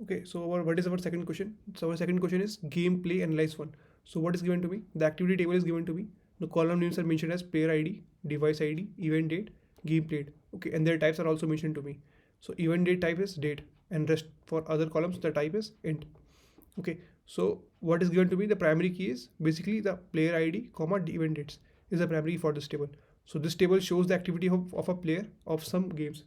Okay, so what is our second question? So our second question is gameplay analyze one. So what is given to me? The activity table is given to me. The column names are mentioned as player ID, device ID, event date, game played. Okay, and their types are also mentioned to me. So event date type is date, and rest for other columns the type is int. Okay, so what is given to me? The primary key is basically the player ID, comma the event dates is the primary for this table. So this table shows the activity of a player of some games.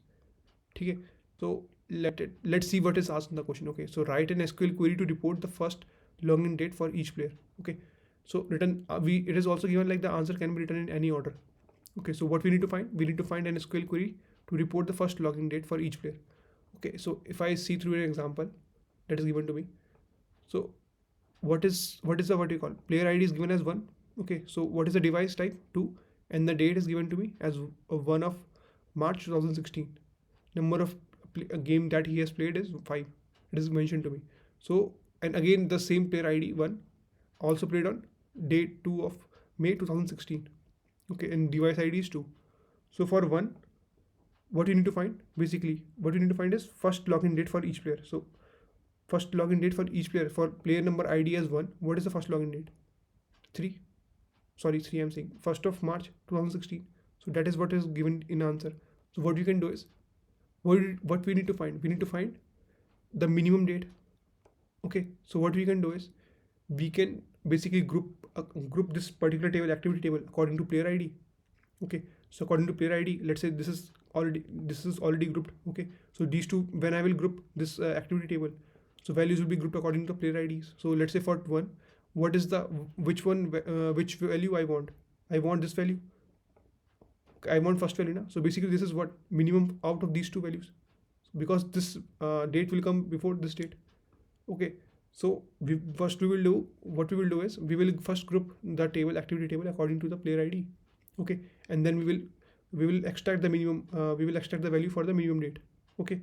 Okay, so let's see what is asked in the question. Okay, so write an SQL query to report the first login date for each player. Okay, so written it is also given like the answer can be written in any order. Okay, so what we need to find? We need to find an SQL query to report the first login date for each player. Okay, so if I see through an example that is given to me, so what is the what you call player ID is given as 1. Okay, so what is the device type? 2, and the date is given to me as 1 of March 2016. Number of a game that he has played is 5. It is mentioned to me. So and again the same player ID 1 also played on date 2 of May 2016. Okay, and device ID is 2. So for 1, what you need to find, basically what you need to find is first login date for each player. So first login date for each player, for player number ID as 1, what is the first login date? 3. Sorry, 3 I'm saying 1st of March 2016. So that is what is given in answer. So what you can do is, what we need to find? We need to find the minimum date. Okay, so what we can do is, we can basically group this particular table, activity table, according to player ID. Okay, so according to player ID, let's say this is already grouped. Okay, so these two, when I will group this activity table, so values will be grouped according to player IDs. So let's say for 1, what is the which value I want? I want this value. I want first value now. So basically this is what minimum out of these two values, because this date will come before this date. Okay, so we will do, what we will do is, we will first group the table, activity table, according to the player ID. Okay, and then we will extract the minimum, we will extract the value for the minimum date. Okay,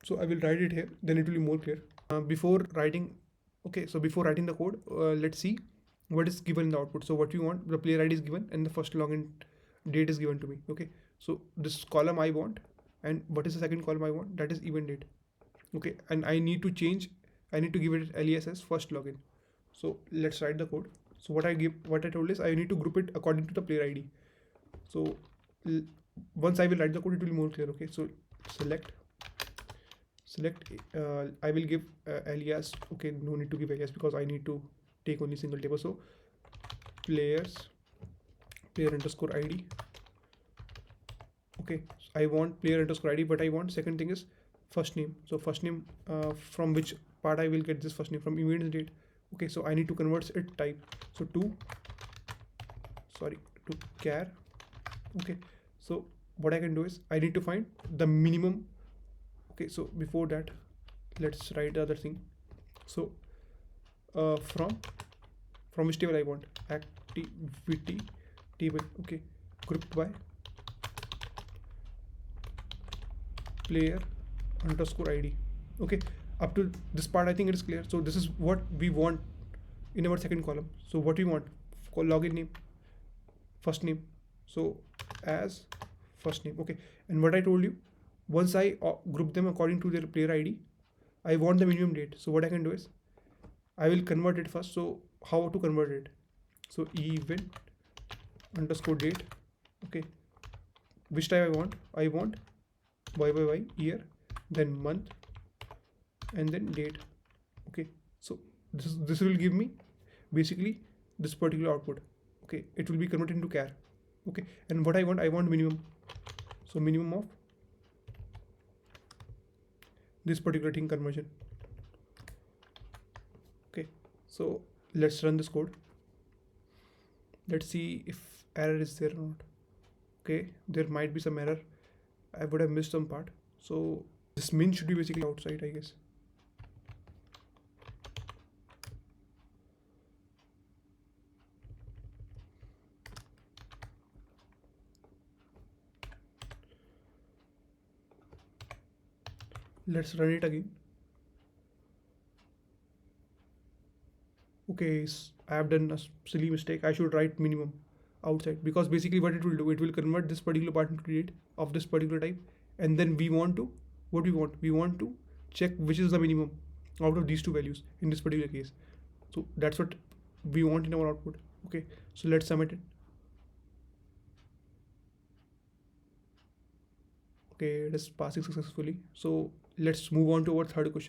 so I will write it here, then it will be more clear. Before writing, okay, so before writing the code, let's see what is given in the output. So what we want, the player ID is given and the first login date is given to me. Okay, so this column I want, and what is the second column I want? That is event date. Okay, and I need to give it alias as first login. So let's write the code. So what I told is, I need to group it according to the player ID. So once I will write the code, it will be more clear. Okay, so select I will give alias. Okay, no need to give alias because I need to take only single table. So player underscore ID. Okay, so I want player underscore ID, but I want second thing is first name. So first name, from which part I will get this first name? From event date. Okay, so I need to convert it type. So to char. Okay, so what I can do is, I need to find the minimum. Okay, so before that, let's write the other thing. So from which table I want? Activity table. Okay, grouped by player underscore ID. Okay, up to this part I think it is clear. So this is what we want in our second column. So what we want? Login name, first name. So as first name. Okay, and what I told you, once I group them according to their player ID, I want the minimum date. So what I can do is, I will convert it first. So how to convert it? So event underscore date. Okay, which type I want? I want y year, then month, and then date. Okay, so this will give me basically this particular output. Okay, it will be converted into char. Okay, and what I want minimum. So minimum of this particular thing conversion. Okay, so let's run this code. Let's see if error is there or not. Okay, there might be some error. I would have missed some part. So this min should be basically outside, I guess. Let's run it again. Okay, I have done a silly mistake. I should write minimum outside, because basically what it will do, it will convert this particular part into date of this particular type, and then we want to, what we want to check which is the minimum out of these two values in this particular case. So that's what we want in our output. Okay, so let's submit it. Okay, it is passing successfully. So let's move on to our third question.